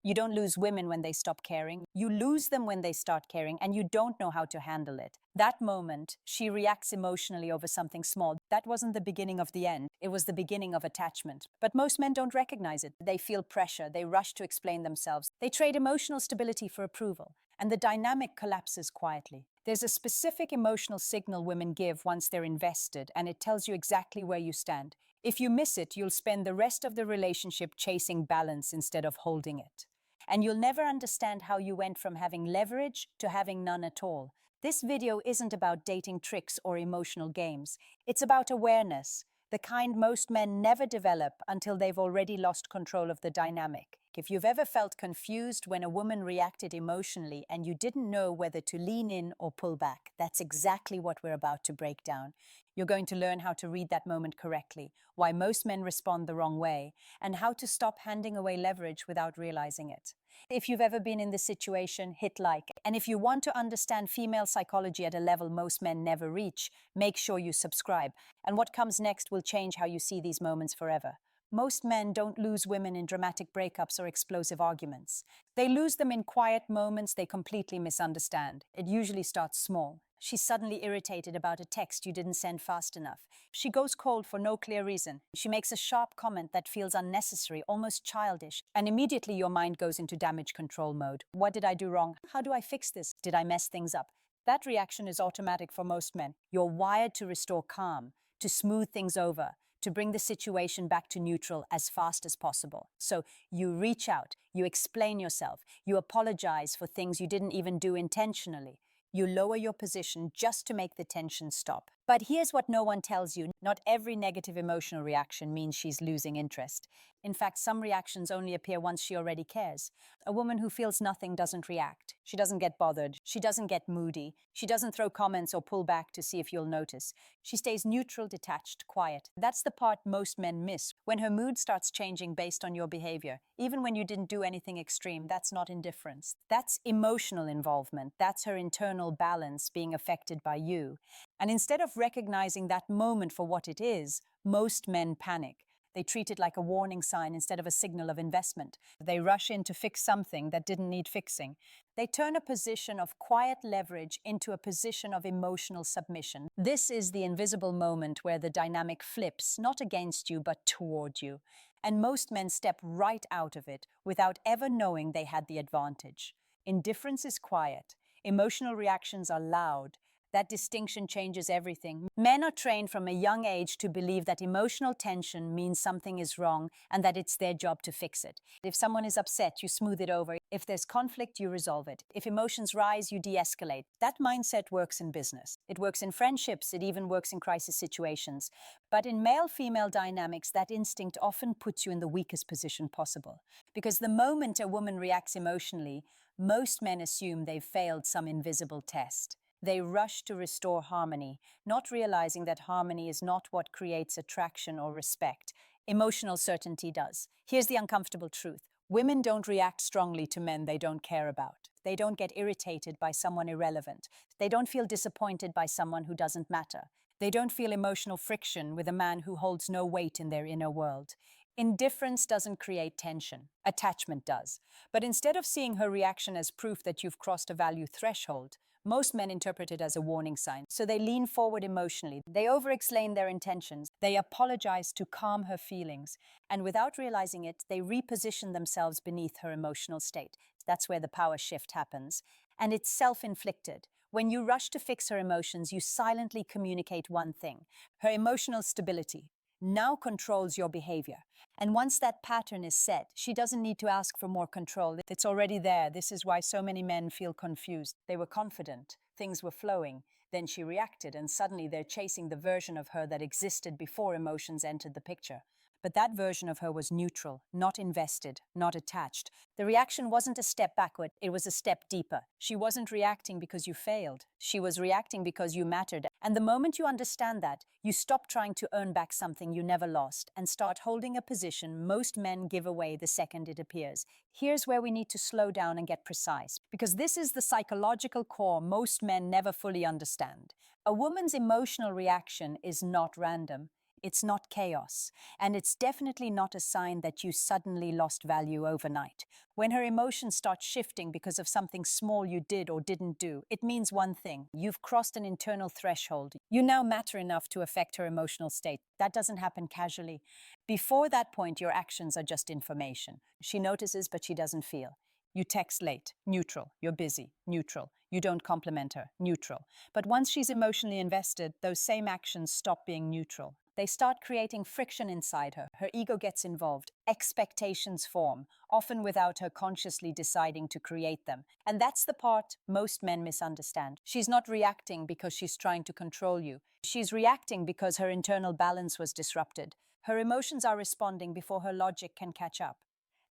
You don't lose women when they stop caring. You lose them when they start caring and you don't know how to handle it. That moment, she reacts emotionally over something small. That wasn't the beginning of the end. It was the beginning of attachment. But most men don't recognize it. They feel pressure. They rush to explain themselves. They trade emotional stability for approval. And the dynamic collapses quietly. There's a specific emotional signal women give once they're invested, and it tells you exactly where you stand. If you miss it, you'll spend the rest of the relationship chasing balance instead of holding it. And you'll never understand how you went from having leverage to having none at all. This video isn't about dating tricks or emotional games. It's about awareness, the kind most men never develop until they've already lost control of the dynamic. If you've ever felt confused when a woman reacted emotionally and you didn't know whether to lean in or pull back, that's exactly what we're about to break down. You're going to learn how to read that moment correctly, why most men respond the wrong way, and how to stop handing away leverage without realizing it. If you've ever been in this situation, hit like. And if you want to understand female psychology at a level most men never reach, make sure you subscribe. And what comes next will change how you see these moments forever. Most men don't lose women in dramatic breakups or explosive arguments. They lose them in quiet moments they completely misunderstand. It usually starts small. She's suddenly irritated about a text you didn't send fast enough. She goes cold for no clear reason. She makes a sharp comment that feels unnecessary, almost childish, and immediately your mind goes into damage control mode. What did I do wrong? How do I fix this? Did I mess things up? That reaction is automatic for most men. You're wired to restore calm, to smooth things over, to bring the situation back to neutral as fast as possible. So you reach out, you explain yourself, you apologize for things you didn't even do intentionally. You lower your position just to make the tension stop. But here's what no one tells you. Not every negative emotional reaction means she's losing interest. In fact, some reactions only appear once she already cares. A woman who feels nothing doesn't react. She doesn't get bothered. She doesn't get moody. She doesn't throw comments or pull back to see if you'll notice. She stays neutral, detached, quiet. That's the part most men miss. When her mood starts changing based on your behavior, even when you didn't do anything extreme, that's not indifference. That's emotional involvement. That's her internal balance being affected by you. And instead of recognizing that moment for what it is, most men panic. They treat it like a warning sign instead of a signal of investment. They rush in to fix something that didn't need fixing. They turn a position of quiet leverage into a position of emotional submission. This is the invisible moment where the dynamic flips, not against you, but toward you. And most men step right out of it without ever knowing they had the advantage. Indifference is quiet. Emotional reactions are loud. That distinction changes everything. Men are trained from a young age to believe that emotional tension means something is wrong and that it's their job to fix it. If someone is upset, you smooth it over. If there's conflict, you resolve it. If emotions rise, you de-escalate. That mindset works in business. It works in friendships. It even works in crisis situations. But in male-female dynamics, that instinct often puts you in the weakest position possible. Because the moment a woman reacts emotionally, most men assume they've failed some invisible test. They rush to restore harmony, not realizing that harmony is not what creates attraction or respect. Emotional certainty does. Here's the uncomfortable truth. Women don't react strongly to men they don't care about. They don't get irritated by someone irrelevant. They don't feel disappointed by someone who doesn't matter. They don't feel emotional friction with a man who holds no weight in their inner world. Indifference doesn't create tension. Attachment does. But instead of seeing her reaction as proof that you've crossed a value threshold, most men interpret it as a warning sign. So they lean forward emotionally. They over-explain their intentions. They apologize to calm her feelings. And without realizing it, they reposition themselves beneath her emotional state. That's where the power shift happens. And it's self-inflicted. When you rush to fix her emotions, you silently communicate one thing. Her emotional stability now controls your behavior. And once that pattern is set, she doesn't need to ask for more control. It's already there. This is why so many men feel confused. They were confident, things were flowing. Then she reacted, and suddenly they're chasing the version of her that existed before emotions entered the picture. But that version of her was neutral, not invested, not attached. The reaction wasn't a step backward, it was a step deeper. She wasn't reacting because you failed. She was reacting because you mattered. And the moment you understand that, you stop trying to earn back something you never lost and start holding a position most men give away the second it appears. Here's where we need to slow down and get precise, because this is the psychological core most men never fully understand. A woman's emotional reaction is not random. It's not chaos. And it's definitely not a sign that you suddenly lost value overnight. When her emotions start shifting because of something small you did or didn't do, it means one thing: you've crossed an internal threshold. You now matter enough to affect her emotional state. That doesn't happen casually. Before that point, your actions are just information. She notices, but she doesn't feel. You text late, neutral. You're busy, neutral. You don't compliment her, neutral. But once she's emotionally invested, those same actions stop being neutral. They start creating friction inside her. Her ego gets involved. Expectations form, often without her consciously deciding to create them. And that's the part most men misunderstand. She's not reacting because she's trying to control you. She's reacting because her internal balance was disrupted. Her emotions are responding before her logic can catch up.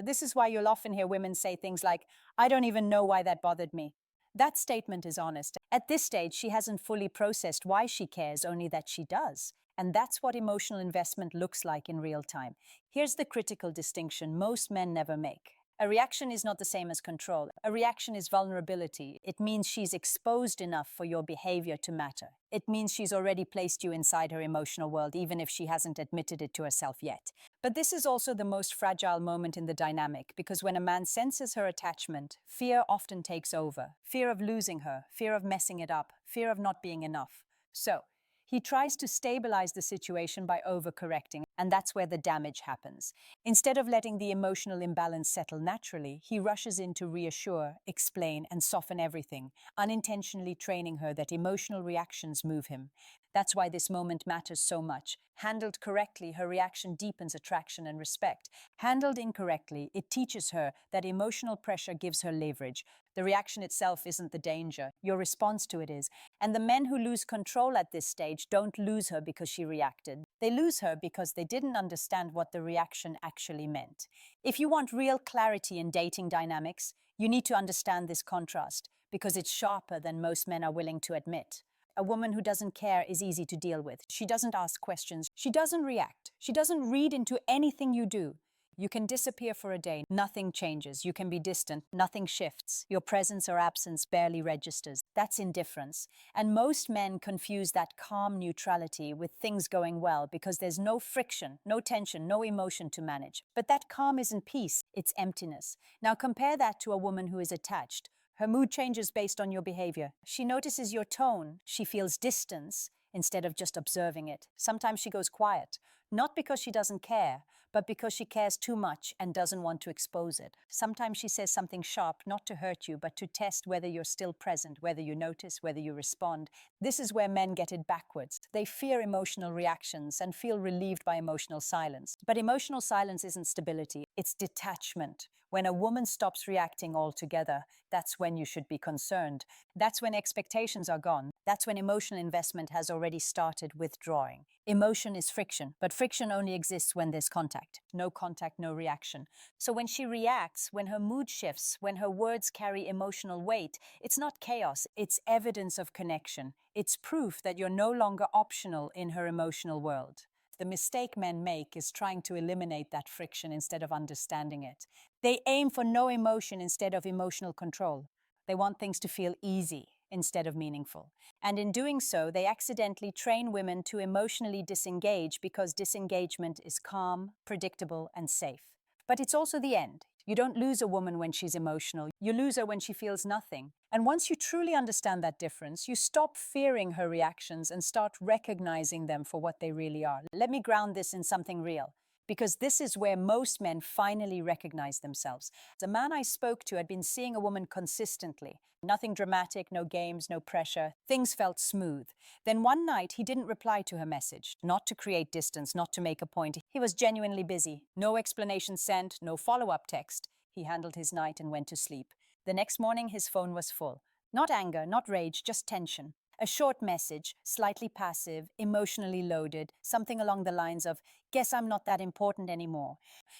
This is why you'll often hear women say things like, "I don't even know why that bothered me." That statement is honest. At this stage, she hasn't fully processed why she cares, only that she does. And that's what emotional investment looks like in real time. Here's the critical distinction most men never make. A reaction is not the same as control. A reaction is vulnerability. It means she's exposed enough for your behavior to matter. It means she's already placed you inside her emotional world, even if she hasn't admitted it to herself yet. But this is also the most fragile moment in the dynamic, because when a man senses her attachment, fear often takes over. Fear of losing her, fear of messing it up, fear of not being enough. So, he tries to stabilize the situation by overcorrecting, and that's where the damage happens. Instead of letting the emotional imbalance settle naturally, he rushes in to reassure, explain, and soften everything, unintentionally training her that emotional reactions move him. That's why this moment matters so much. Handled correctly, her reaction deepens attraction and respect. Handled incorrectly, it teaches her that emotional pressure gives her leverage. The reaction itself isn't the danger, your response to it is. And the men who lose control at this stage don't lose her because she reacted. They lose her because they didn't understand what the reaction actually meant. If you want real clarity in dating dynamics, you need to understand this contrast, because it's sharper than most men are willing to admit. A woman who doesn't care is easy to deal with. She doesn't ask questions. She doesn't react. She doesn't read into anything you do. You can disappear for a day, nothing changes. You can be distant, nothing shifts. Your presence or absence barely registers. That's indifference. And most men confuse that calm neutrality with things going well because there's no friction, no tension, no emotion to manage. But that calm isn't peace, it's emptiness. Now compare that to a woman who is attached. Her mood changes based on your behavior. She notices your tone. She feels distance instead of just observing it. Sometimes she goes quiet, not because she doesn't care, but because she cares too much and doesn't want to expose it. Sometimes she says something sharp, not to hurt you, but to test whether you're still present, whether you notice, whether you respond. This is where men get it backwards. They fear emotional reactions and feel relieved by emotional silence. But emotional silence isn't stability, it's detachment. When a woman stops reacting altogether, that's when you should be concerned. That's when expectations are gone. That's when emotional investment has already started withdrawing. Emotion is friction, but friction only exists when there's contact. No contact, no reaction. So when she reacts, when her mood shifts, when her words carry emotional weight, it's not chaos, it's evidence of connection. It's proof that you're no longer optional in her emotional world. The mistake men make is trying to eliminate that friction instead of understanding it. They aim for no emotion instead of emotional control. They want things to feel easy instead of meaningful. And in doing so, they accidentally train women to emotionally disengage because disengagement is calm, predictable, and safe. But it's also the end. You don't lose a woman when she's emotional. You lose her when she feels nothing. And once you truly understand that difference, you stop fearing her reactions and start recognizing them for what they really are. Let me ground this in something real, because this is where most men finally recognize themselves. The man I spoke to had been seeing a woman consistently. Nothing dramatic, no games, no pressure. Things felt smooth. Then one night, he didn't reply to her message. Not to create distance, not to make a point. He was genuinely busy. No explanation sent, no follow-up text. He handled his night and went to sleep. The next morning, his phone was full. Not anger, not rage, just tension. A short message, slightly passive, emotionally loaded, something along the lines of, "Guess I'm not that important anymore."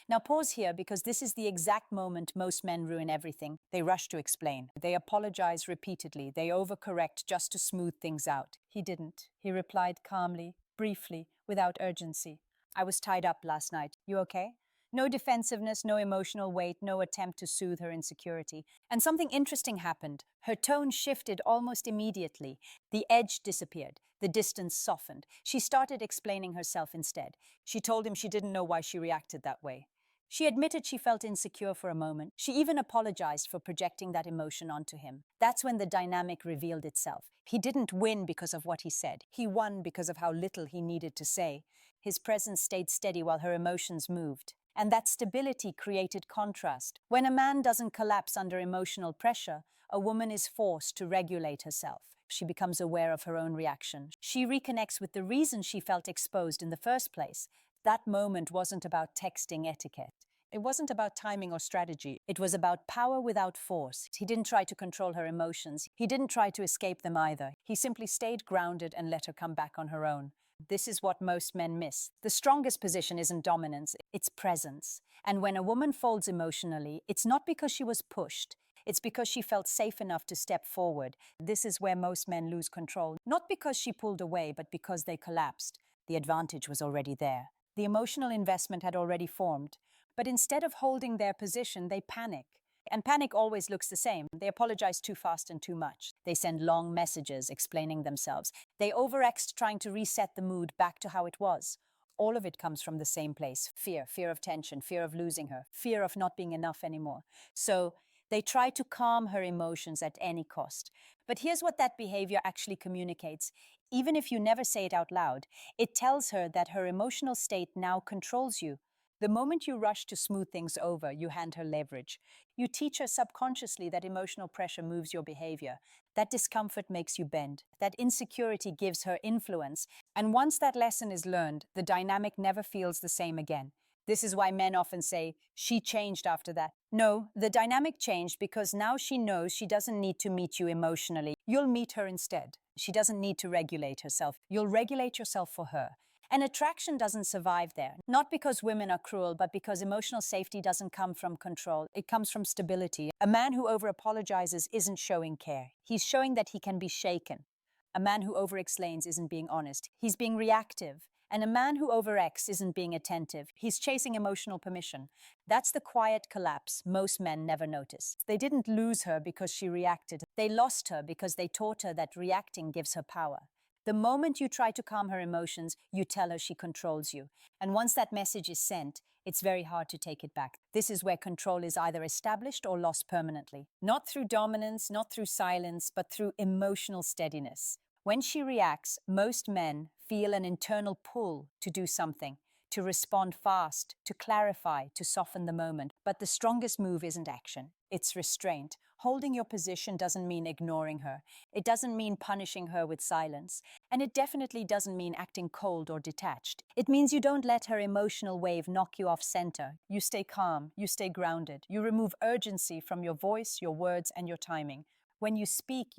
Now pause here, because this is the exact moment most men ruin everything. They rush to explain. They apologize repeatedly. They overcorrect just to smooth things out. He didn't. He replied calmly, briefly, without urgency. "I was tied up last night. You okay?" No defensiveness, no emotional weight, no attempt to soothe her insecurity. And something interesting happened. Her tone shifted almost immediately. The edge disappeared. The distance softened. She started explaining herself instead. She told him she didn't know why she reacted that way. She admitted she felt insecure for a moment. She even apologized for projecting that emotion onto him. That's when the dynamic revealed itself. He didn't win because of what he said. He won because of how little he needed to say. His presence stayed steady while her emotions moved. And that stability created contrast. When a man doesn't collapse under emotional pressure, a woman is forced to regulate herself. She becomes aware of her own reaction. She reconnects with the reason she felt exposed in the first place. That moment wasn't about texting etiquette. It wasn't about timing or strategy. It was about power without force. He didn't try to control her emotions. He didn't try to escape them either. He simply stayed grounded and let her come back on her own. This is what most men miss. The strongest position isn't dominance, it's presence. And when a woman folds emotionally, it's not because she was pushed. It's because she felt safe enough to step forward. This is where most men lose control. Not because she pulled away, but because they collapsed. The advantage was already there. The emotional investment had already formed. But instead of holding their position, they panic. And panic always looks the same. They apologize too fast and too much. They send long messages explaining themselves. They overext trying to reset the mood back to how it was. All of it comes from the same place. Fear of tension, fear of losing her, fear of not being enough anymore. So they try to calm her emotions at any cost. But here's what that behavior actually communicates. Even if you never say it out loud, it tells her that her emotional state now controls you. The moment you rush to smooth things over, you hand her leverage. You teach her subconsciously that emotional pressure moves your behavior. That discomfort makes you bend. That insecurity gives her influence. And once that lesson is learned, the dynamic never feels the same again. This is why men often say, she changed after that. No, the dynamic changed because now she knows she doesn't need to meet you emotionally. You'll meet her instead. She doesn't need to regulate herself. You'll regulate yourself for her. And attraction doesn't survive there, not because women are cruel, but because emotional safety doesn't come from control. It comes from stability. A man who over-apologizes isn't showing care. He's showing that he can be shaken. A man who over-explains isn't being honest. He's being reactive. And a man who over-acts isn't being attentive. He's chasing emotional permission. That's the quiet collapse most men never notice. They didn't lose her because she reacted. They lost her because they taught her that reacting gives her power. The moment you try to calm her emotions, you tell her she controls you. And once that message is sent, it's very hard to take it back. This is where control is either established or lost permanently. Not through dominance, not through silence, but through emotional steadiness. When she reacts, most men feel an internal pull to do something, to respond fast, to clarify, to soften the moment. But the strongest move isn't action, it's restraint. Holding your position doesn't mean ignoring her. It doesn't mean punishing her with silence. And it definitely doesn't mean acting cold or detached. It means you don't let her emotional wave knock you off center. You stay calm, you stay grounded. You remove urgency from your voice, your words, and your timing. When you speak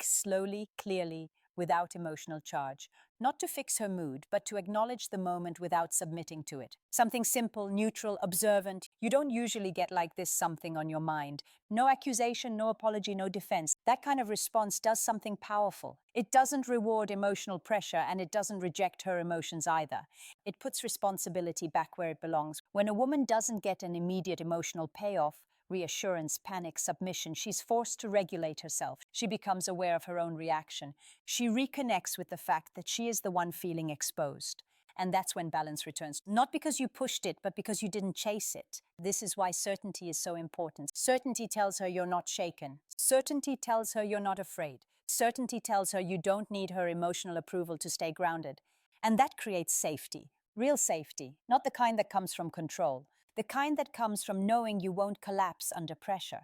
slowly, clearly, without emotional charge. Not to fix her mood, but to acknowledge the moment without submitting to it. Something simple, neutral, observant. You don't usually get like this something on your mind. No accusation, no apology, no defense. That kind of response does something powerful. It doesn't reward emotional pressure, and it doesn't reject her emotions either. It puts responsibility back where it belongs. When a woman doesn't get an immediate emotional payoff, reassurance, panic, submission, she's forced to regulate herself. She becomes aware of her own reaction. She reconnects with the fact that she is the one feeling exposed. And that's when balance returns. Not because you pushed it, but because you didn't chase it. This is why certainty is so important. Certainty tells her you're not shaken. Certainty tells her you're not afraid. Certainty tells her you don't need her emotional approval to stay grounded. And that creates safety. Real safety. Not the kind that comes from control. The kind that comes from knowing you won't collapse under pressure.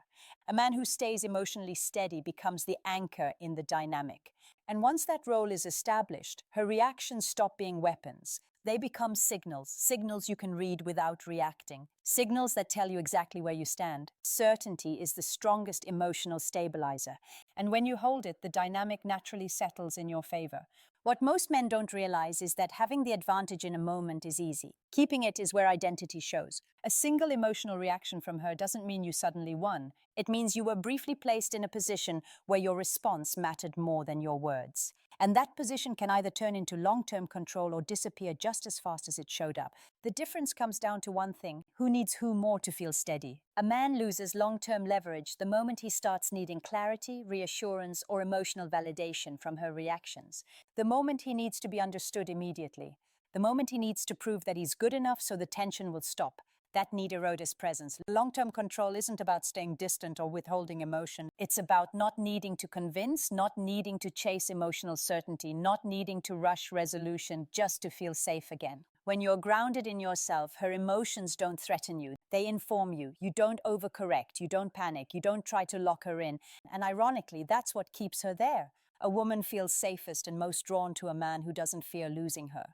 A man who stays emotionally steady becomes the anchor in the dynamic. And once that role is established, her reactions stop being weapons. They become signals, signals you can read without reacting, signals that tell you exactly where you stand. Certainty is the strongest emotional stabilizer. And when you hold it, the dynamic naturally settles in your favor. What most men don't realize is that having the advantage in a moment is easy. Keeping it is where identity shows. A single emotional reaction from her doesn't mean you suddenly won. It means you were briefly placed in a position where your response mattered more than your words. And that position can either turn into long-term control or disappear just as fast as it showed up. The difference comes down to one thing: who needs who more to feel steady? A man loses long-term leverage the moment he starts needing clarity, reassurance, or emotional validation from her reactions. The moment he needs to be understood immediately. The moment he needs to prove that he's good enough so the tension will stop. That need erodes his presence. Long-term control isn't about staying distant or withholding emotion. It's about not needing to convince, not needing to chase emotional certainty, not needing to rush resolution just to feel safe again. When you're grounded in yourself, her emotions don't threaten you. They inform you. You don't overcorrect. You don't panic. You don't try to lock her in. And ironically, that's what keeps her there. A woman feels safest and most drawn to a man who doesn't fear losing her.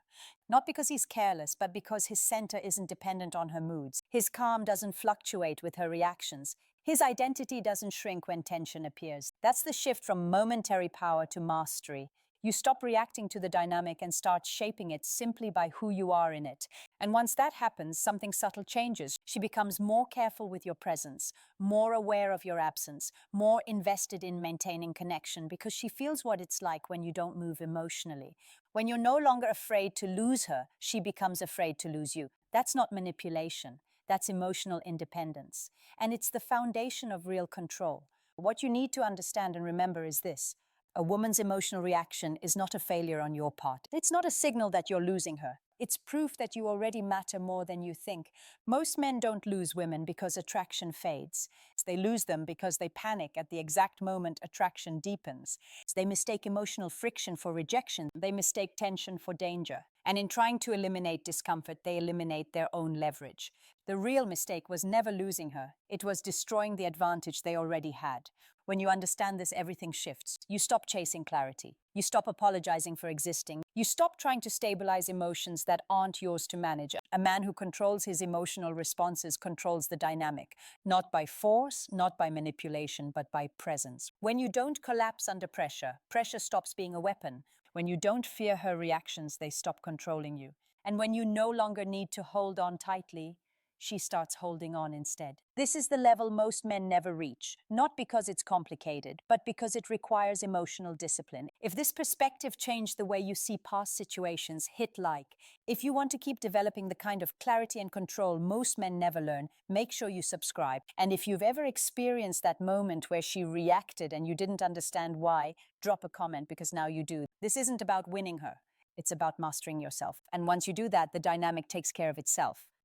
Not because he's careless, but because his center isn't dependent on her moods. His calm doesn't fluctuate with her reactions. His identity doesn't shrink when tension appears. That's the shift from momentary power to mastery. You stop reacting to the dynamic and start shaping it simply by who you are in it. And once that happens, something subtle changes. She becomes more careful with your presence, more aware of your absence, more invested in maintaining connection, because she feels what it's like when you don't move emotionally. When you're no longer afraid to lose her, she becomes afraid to lose you. That's not manipulation. That's emotional independence. And it's the foundation of real control. What you need to understand and remember is this: a woman's emotional reaction is not a failure on your part. It's not a signal that you're losing her. It's proof that you already matter more than you think. Most men don't lose women because attraction fades. They lose them because they panic at the exact moment attraction deepens. They mistake emotional friction for rejection. They mistake tension for danger. And in trying to eliminate discomfort, they eliminate their own leverage. The real mistake was never losing her. It was destroying the advantage they already had. When you understand this, everything shifts. You stop chasing clarity. You stop apologizing for existing. You stop trying to stabilize emotions that aren't yours to manage. A man who controls his emotional responses controls the dynamic, not by force, not by manipulation, but by presence. When you don't collapse under pressure, pressure stops being a weapon. When you don't fear her reactions, they stop controlling you. And when you no longer need to hold on tightly, she starts holding on instead. This is the level most men never reach, not because it's complicated, but because it requires emotional discipline. If this perspective changed the way you see past situations, hit like. If you want to keep developing the kind of clarity and control most men never learn, make sure you subscribe. And if you've ever experienced that moment where she reacted and you didn't understand why, drop a comment, because now you do. This isn't about winning her. It's about mastering yourself. And once you do that, the dynamic takes care of itself.